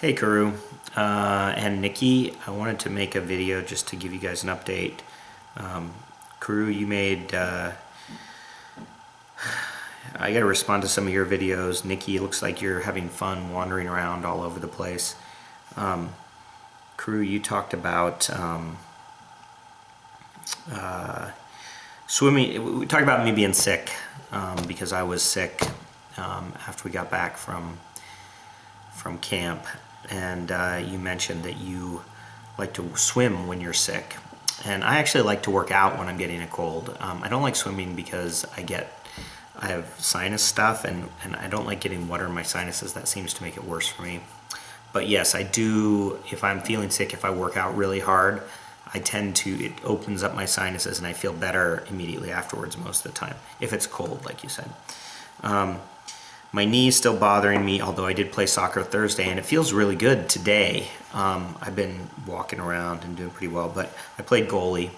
Hey Karu and Nikki, I wanted to make a video just to give you guys an update. Karu, you made, I gotta respond to some of your videos. Nikki, it looks like you're having fun wandering around all over the place. Karu, you talked about swimming. We talked about me being sick because I was sick after we got back from camp, and you mentioned that you like to swim when you're sick, and I actually like to work out when I'm getting a cold. I don't like swimming because I have sinus stuff, and I don't like getting water in my sinuses. That seems to make it worse for me. But yes, I do, if I'm feeling sick, if I work out really hard, it opens up my sinuses and I feel better immediately afterwards most of the time, if it's cold, like you said. My knee is still bothering me, although I did play soccer Thursday, and it feels really good today. I've been walking around and doing pretty well, but I played goalie.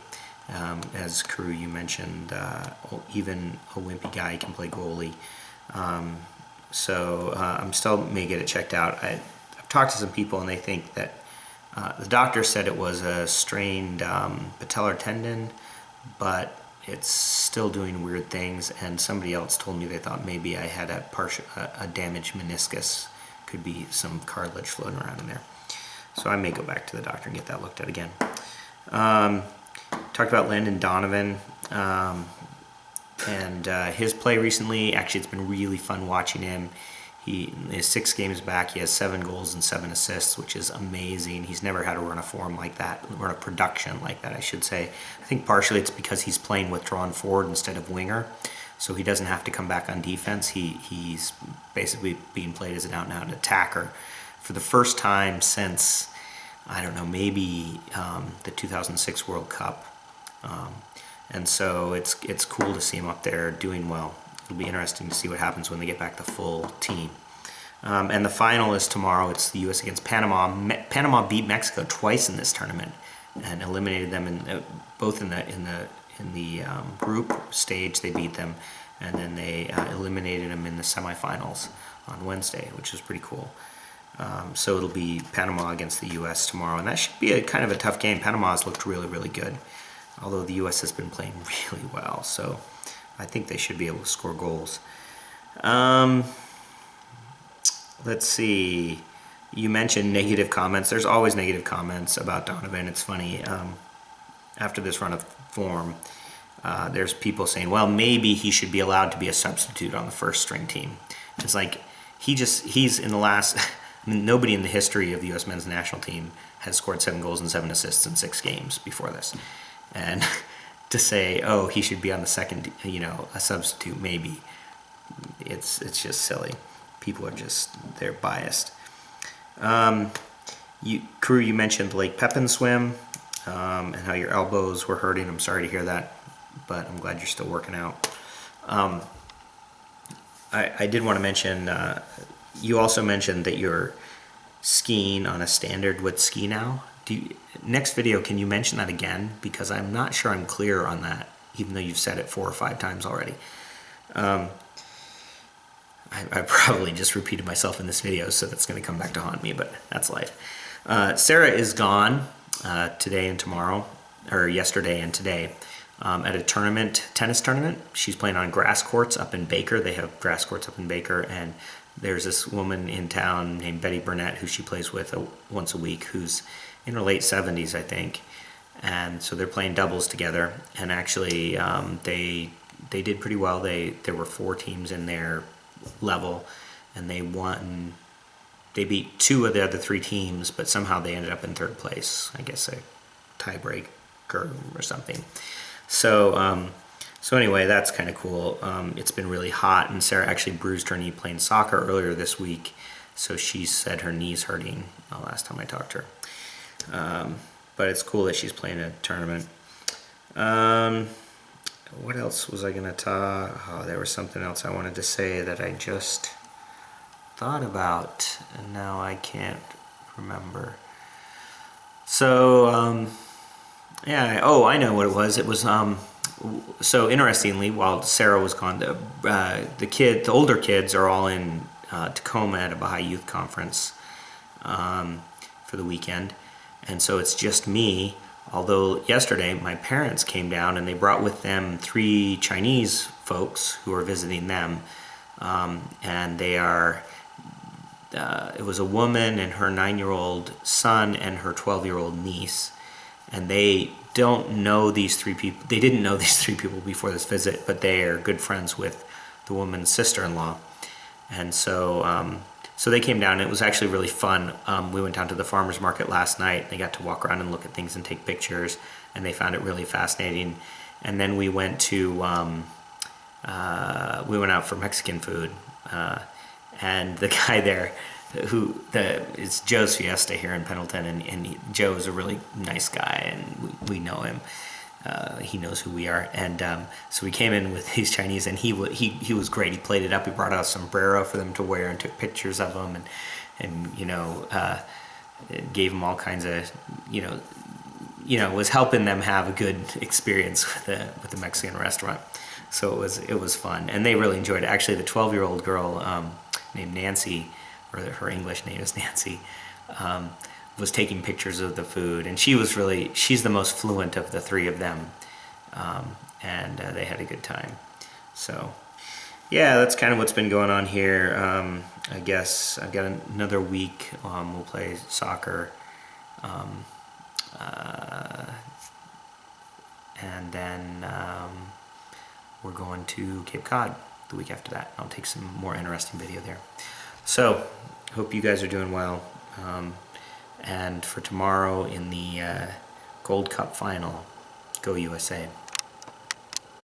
As Karu, you mentioned, even a wimpy guy can play goalie. So I'm still may get it checked out. I've talked to some people, and they think that the doctor said it was a strained patellar tendon, but it's still doing weird things, and somebody else told me they thought maybe I had a damaged meniscus. Could be some cartilage floating around in there. So I may go back to the doctor and get that looked at again. Talked about Landon Donovan and his play recently. Actually, it's been really fun watching him. In his 6 games back, he has 7 goals and 7 assists, which is amazing. He's never had a run of form like that, run of production like that, I should say. I think partially it's because he's playing withdrawn forward instead of winger, so he doesn't have to come back on defense. He's basically being played as an out-and-out attacker for the first time since, I don't know, maybe the 2006 World Cup. And so it's cool to see him up there doing well. It'll be interesting to see what happens when they get back the full team. And the final is tomorrow. It's the U.S. against Panama. Panama beat Mexico twice in this tournament and eliminated them both in the group stage. They beat them, and then they eliminated them in the semifinals on Wednesday, which was pretty cool. So it'll be Panama against the U.S. tomorrow, and that should be a kind of a tough game. Panama's looked really, really good, although the U.S. has been playing really well. So I think they should be able to score goals. Let's see. You mentioned negative comments. There's always negative comments about Donovan. It's funny. After this run of form, there's people saying, well, maybe he should be allowed to be a substitute on the first string team. It's like he's in the last... I mean, nobody in the history of the U.S. men's national team has scored 7 goals and 7 assists in 6 games before this. And to say, oh, he should be on the second, a substitute, maybe, it's just silly. People are they're biased. Karu, you mentioned Lake Pepin swim and how your elbows were hurting. I'm sorry to hear that, but I'm glad you're still working out. I did want to mention, you also mentioned that you're skiing on a standard width ski now. Next video, can you mention that again? Because I'm not sure I'm clear on that, even though you've said it 4 or 5 times already. I probably just repeated myself in this video, so that's going to come back to haunt me, but that's life. Sarah is gone today and tomorrow, or yesterday and today, at a tennis tournament. She's playing on grass courts up in Baker. They have grass courts up in Baker, and there's this woman in town named Betty Burnett who she plays with once a week, who's in her late 70s, I think. And so they're playing doubles together, and actually they did pretty well. There were 4 teams in their level, and they beat 2 of the other 3 teams, but somehow they ended up in 3rd place. I guess a tiebreaker or something. So anyway, that's kind of cool. It's been really hot, and Sarah actually bruised her knee playing soccer earlier this week, so she said her knee's hurting last time I talked to her. But it's cool that she's playing a tournament. What else was I going to talk? Oh, there was something else I wanted to say that I just thought about, and now I can't remember. So, yeah, I know what it was. It was, so interestingly, while Sarah was gone, the older kids are all in Tacoma at a Baha'i Youth Conference. for the weekend. And so it's just me, although yesterday my parents came down and they brought with them 3 Chinese folks who are visiting them. And they are, it was a woman and her 9-year-old son and her 12-year-old niece. And they don't know these 3 people. They didn't know these 3 people before this visit, but they are good friends with the woman's sister-in-law. And so, so they came down, and it was actually really fun. We went down to the farmer's market last night. They got to walk around and look at things and take pictures, and they found it really fascinating. And then we went to, we went out for Mexican food, and the guy there, it's Joe's Fiesta here in Pendleton, and Joe is a really nice guy, and we know him. He knows who we are, and so we came in with these Chinese, and he was great. He played it up. He brought out a sombrero for them to wear and took pictures of them, and gave them all kinds of was helping them have a good experience with the Mexican restaurant. So it was fun, and they really enjoyed it. Actually, the 12-year-old girl named Nancy, or her English name is Nancy, was taking pictures of the food, and she's the most fluent of the 3 of them, and they had a good time. So yeah, that's kind of what's been going on here. I guess I've got another week. We'll play soccer, and then we're going to Cape Cod the week after that. I'll take some more interesting video there. So hope you guys are doing well. And for tomorrow in the Gold Cup final, go USA.